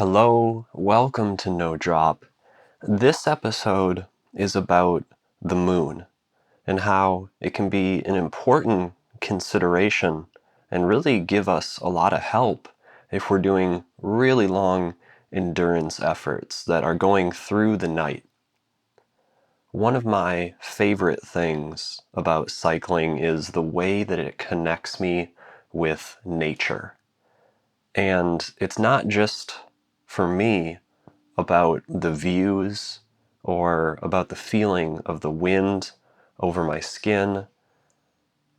Hello, welcome to No Drop. This episode is about the moon and how it can be an important consideration and really give us a lot of help if we're doing really long endurance efforts that are going through the night. One of my favorite things about cycling is the way that it connects me with nature. And it's not just for me about the views or about the feeling of the wind over my skin.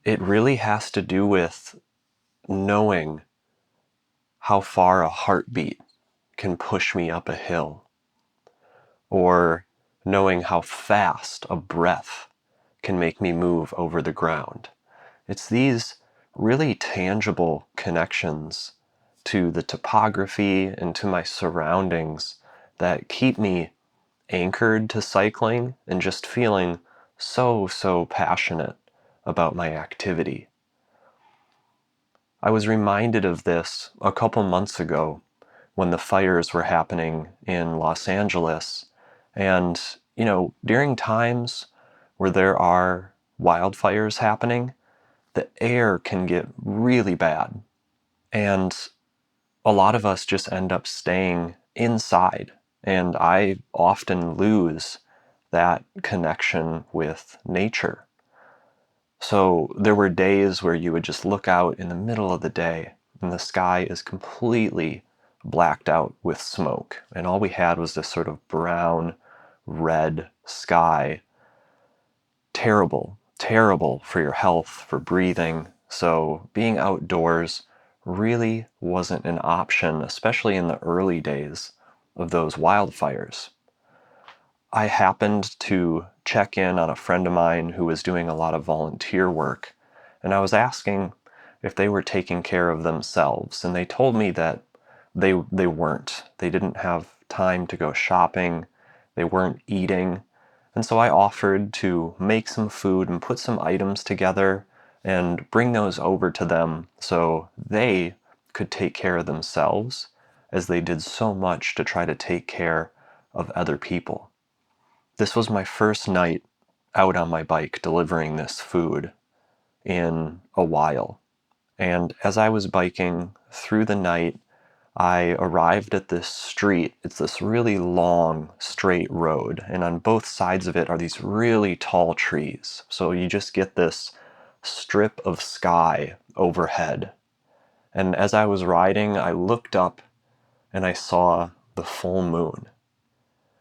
It really has to do with knowing how far a heartbeat can push me up a hill, or knowing how fast a breath can make me move over the ground. It's these really tangible connections to the topography and to my surroundings that keep me anchored to cycling and just feeling so passionate about my activity. I was reminded of this a couple months ago when the fires were happening in Los Angeles. And, during times where there are wildfires happening, the air can get really bad. And a lot of us just end up staying inside. And I often lose that connection with nature. So there were days where you would just look out in the middle of the day and the sky is completely blacked out with smoke. And all we had was this sort of brown, red sky. Terrible, terrible for your health, for breathing. So being outdoors really wasn't an option, especially in the early days of those wildfires. I happened to check in on a friend of mine who was doing a lot of volunteer work, and I was asking if they were taking care of themselves, and they told me that they weren't. They didn't have time to go shopping, they weren't eating, and so I offered to make some food and put some items together and bring those over to them so they could take care of themselves, as they did so much to try to take care of other people. This was my first night out on my bike delivering this food in a while. And as I was biking through the night, I arrived at this street. It's this really long, straight road, and on both sides of it are these really tall trees. So you just get this strip of sky overhead. And as I was riding, I looked up and I saw the full moon.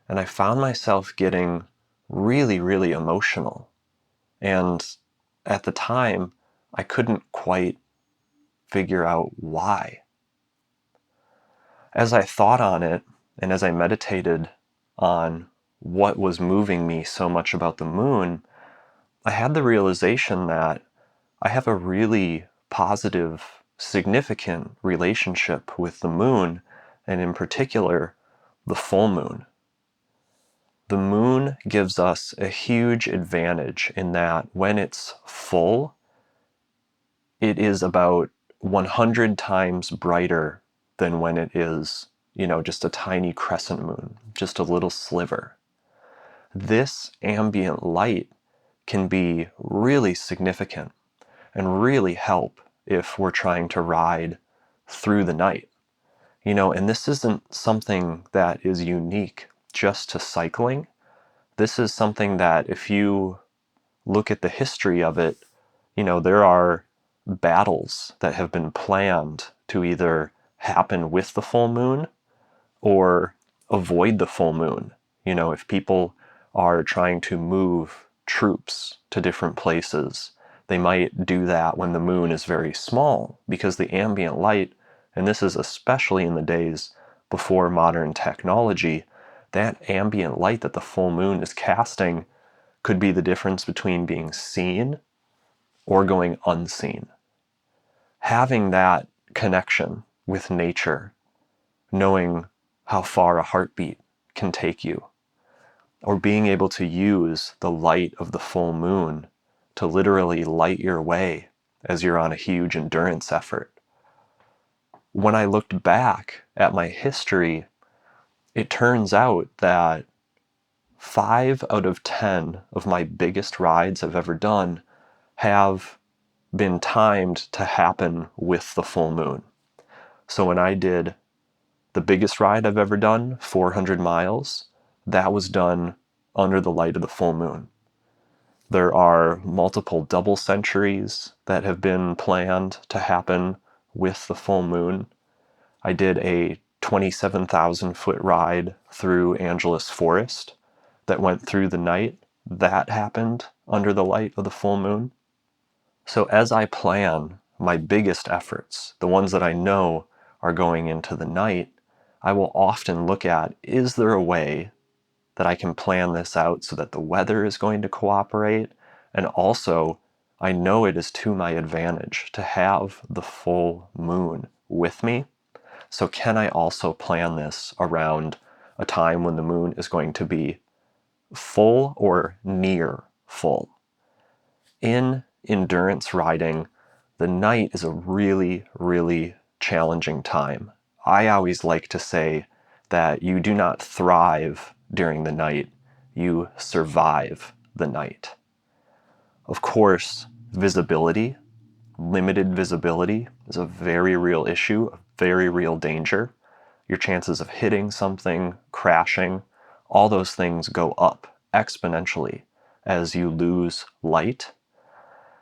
And I found myself getting really emotional. And at the time, I couldn't quite figure out why. As I thought on it, and as I meditated on what was moving me so much about the moon, I had the realization that I have a really positive, significant relationship with the moon, and in particular, the full moon. The moon gives us a huge advantage in that when it's full, it is about 100 times brighter than when it is, just a tiny crescent moon, just a little sliver. This ambient light can be really significant and really help if we're trying to ride through the night. And this isn't something that is unique just to cycling. This is something that if you look at the history of it, there are battles that have been planned to either happen with the full moon or avoid the full moon. If people are trying to move troops to different places, they might do that when the moon is very small because the ambient light, and this is especially in the days before modern technology, that ambient light that the full moon is casting could be the difference between being seen or going unseen. Having that connection with nature, knowing how far a heartbeat can take you, or being able to use the light of the full moon to literally light your way as you're on a huge endurance effort. When I looked back at my history it turns out that 5 out of 10 of my biggest rides I've ever done have been timed to happen with the full moon. So when I did the biggest ride I've ever done, 400 miles, that was done under the light of the full moon. There are multiple double centuries that have been planned to happen with the full moon. I did a 27,000 foot ride through Angeles Forest that went through the night. That happened under the light of the full moon. So as I plan my biggest efforts, the ones that I know are going into the night, I will often look at, is there a way that I can plan this out so that the weather is going to cooperate? And also, I know it is to my advantage to have the full moon with me. So can I also plan this around a time when the moon is going to be full or near full? In endurance riding, the night is a really, really challenging time. I always like to say that you do not thrive during the night, you survive the night. Of course, visibility, limited visibility, is a very real issue, a very real danger. Your chances of hitting something, crashing, all those things go up exponentially as you lose light.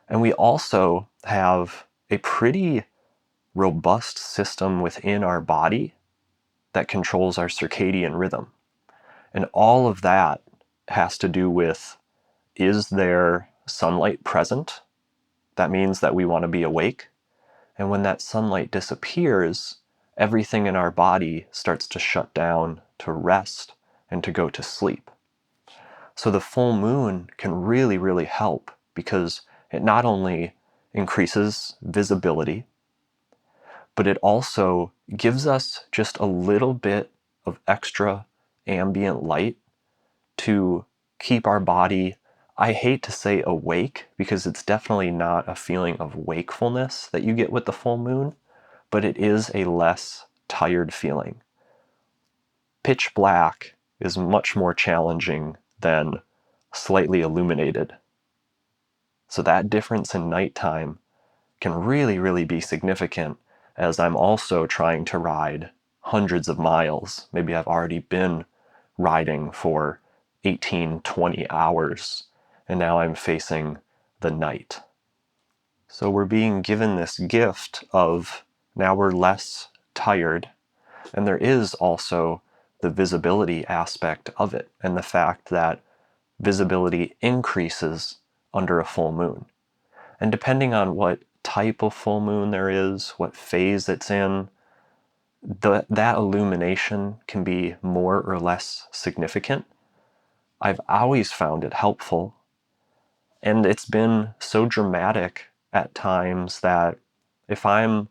And we also have a pretty robust system within our body that controls our circadian rhythm. And all of that has to do with, is there sunlight present? That means that we want to be awake. And when that sunlight disappears, everything in our body starts to shut down, to rest, and to go to sleep. So the full moon can really, really help because it not only increases visibility, but it also gives us just a little bit of extra ambient light to keep our body, I hate to say awake, because it's definitely not a feeling of wakefulness that you get with the full moon, but it is a less tired feeling. Pitch black is much more challenging than slightly illuminated. So that difference in nighttime can really, really be significant, as I'm also trying to ride hundreds of miles. Maybe I've already been riding for 18, 20 hours, and now I'm facing the night. So we're being given this gift of, now we're less tired, and there is also the visibility aspect of it, and the fact that visibility increases under a full moon. And depending on what type of full moon there is, what phase it's in, that illumination can be more or less significant. I've always found it helpful, and it's been so dramatic at times that if I'm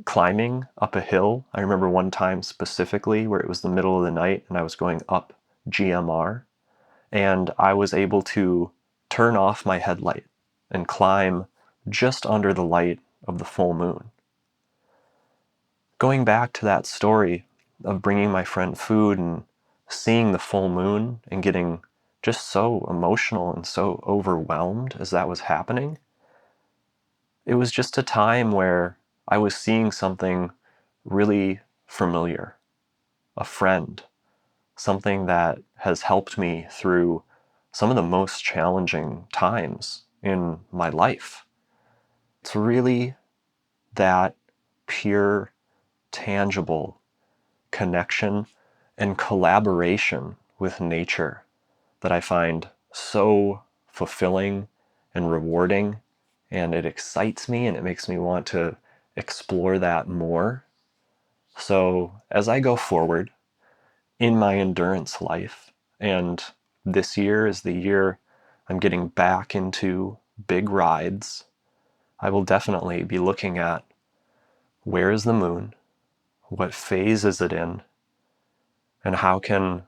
climbing up a hill, I remember one time specifically where it was the middle of the night and I was going up GMR, and I was able to turn off my headlight and climb just under the light of the full moon. Going back to that story of bringing my friend food and seeing the full moon and getting just so emotional and so overwhelmed as that was happening, it was just a time where I was seeing something really familiar, a friend, something that has helped me through some of the most challenging times in my life. It's really that pure, tangible connection and collaboration with nature that I find so fulfilling and rewarding, and it excites me and it makes me want to explore that more. So as I go forward in my endurance life, and this year is the year I'm getting back into big rides, I will definitely be looking at, where is the moon? What phase is it in? And how can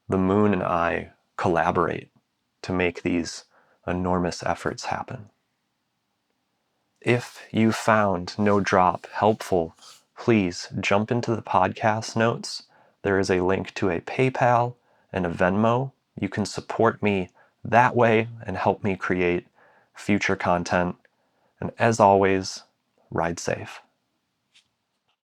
the moon and I collaborate to make these enormous efforts happen? If you found No Drop helpful, please jump into the podcast notes. there is a link to a PayPal and a Venmo. You can support me that way and help me create future content. And as always, ride safe.